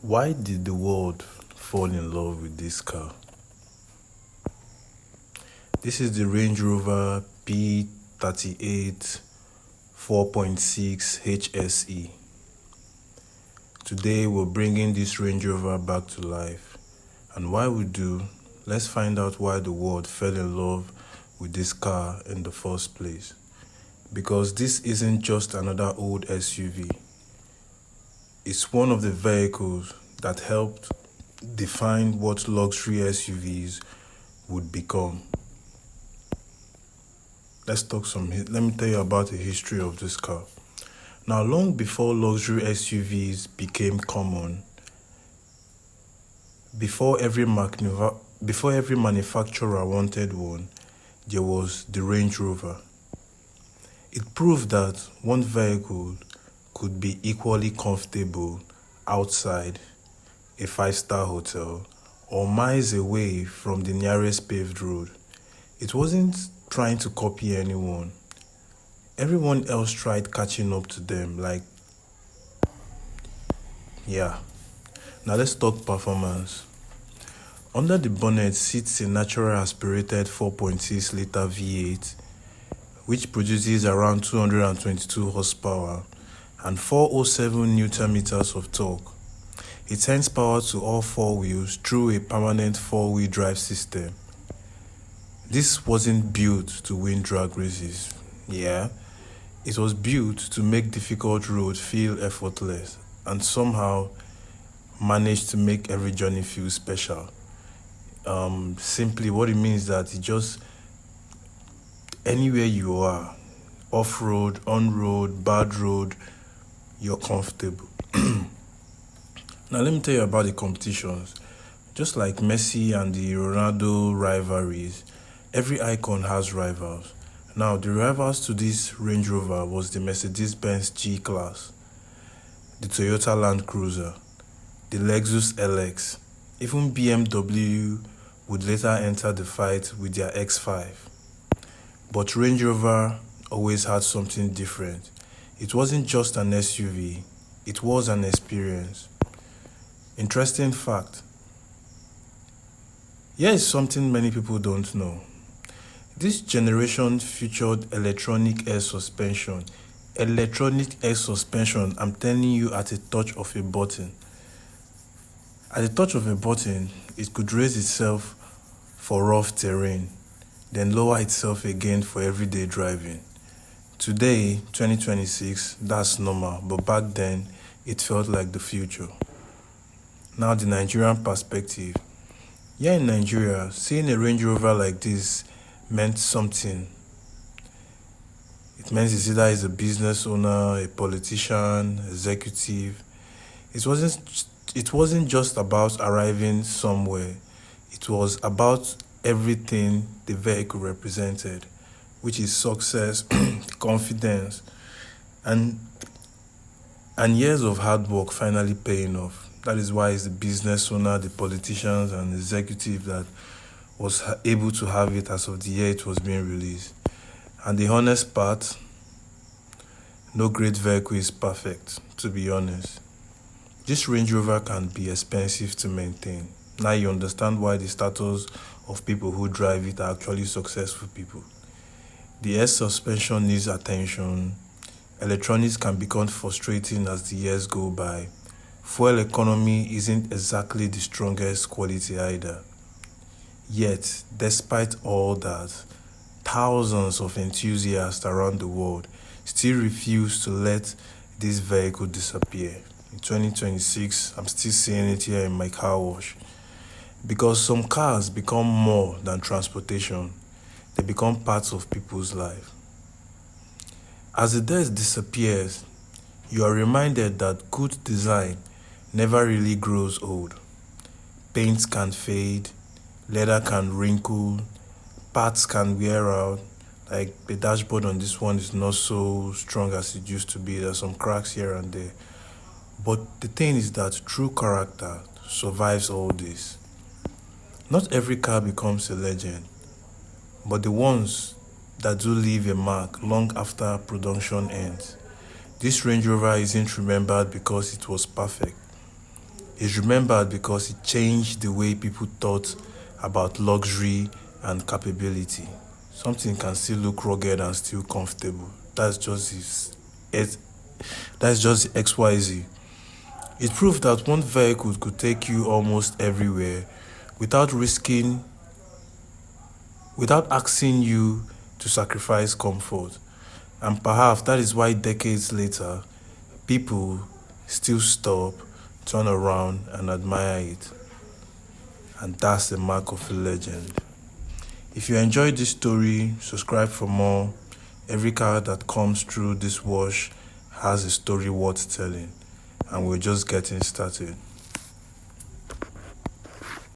Why did the world fall in love with this car? This is the Range Rover P38 4.6 HSE. Today we're bringing this Range Rover back to life. And while we do, let's find out why the world fell in love with this car in the first place. Because this isn't just another old SUV. It's one of the vehicles that helped define what luxury SUVs would become. Let me tell you about the history of this car. Now, long before luxury SUVs became common, before every manufacturer wanted one, there was the Range Rover. It proved that one vehicle could be equally comfortable outside a five-star hotel or miles away from the nearest paved road. It wasn't trying to copy anyone. Everyone else tried catching up to them, Now let's talk performance. Under the bonnet sits a natural aspirated 4.6 liter V8, which produces around 222 horsepower and 407 newton meters of torque. It sends power to all four wheels through a permanent four-wheel drive system. This wasn't built to win drag races. It was built to make difficult roads feel effortless and somehow managed to make every journey feel special. Simply what it means is that it just, anywhere you are, off-road, on-road, bad road, you're comfortable. Now let me tell you about the competitions. Just like Messi and the Ronaldo rivalries, every icon has rivals. Now the rivals to this Range Rover was the Mercedes-Benz G-Class, the Toyota Land Cruiser, the Lexus LX. Even BMW would later enter the fight with their X5. But Range Rover always had something different. It wasn't just an SUV, it was an experience. Interesting fact. Here is something many people don't know. This generation featured electronic air suspension. Electronic air suspension, I'm telling you, at a touch of a button. At the touch of a button, it could raise itself for rough terrain, then lower itself again for everyday driving. Today, 2026, that's normal, but back then, it felt like the future. Now, the Nigerian perspective. Here in Nigeria, seeing a Range Rover like this meant something. It meant it's either a business owner, a politician, executive. It wasn't just about arriving somewhere. It was about everything the vehicle represented, which is success, confidence, and years of hard work finally paying off. That is why it's the business owner, the politicians, and the executive that was able to have it as of the year it was being released. And the honest part, no great vehicle is perfect, to be honest. This Range Rover can be expensive to maintain. Now you understand why the status of people who drive it are actually successful people. The air suspension needs attention. Electronics can become frustrating as the years go by. Fuel economy isn't exactly the strongest quality either. Yet, despite all that, thousands of enthusiasts around the world still refuse to let this vehicle disappear. In 2026, I'm still seeing it here in my car wash. Because some cars become more than transportation. They become parts of people's life. As the dirt disappears, you are reminded that good design never really grows old. Paint can fade, leather can wrinkle, parts can wear out. Like the dashboard on this one is not so strong as it used to be. There's some cracks here and there. But the thing is that true character survives all this. Not every car becomes a legend, but the ones that do leave a mark long after production ends. This Range Rover isn't remembered because it was perfect. It's remembered because it changed the way people thought about luxury and capability. Something can still look rugged and still comfortable. That's just XYZ. It proved that one vehicle could take you almost everywhere without asking you to sacrifice comfort. And perhaps that is why decades later, people still stop, turn around, and admire it. And that's the mark of a legend. If you enjoyed this story, subscribe for more. Every car that comes through this wash has a story worth telling, and we're just getting started.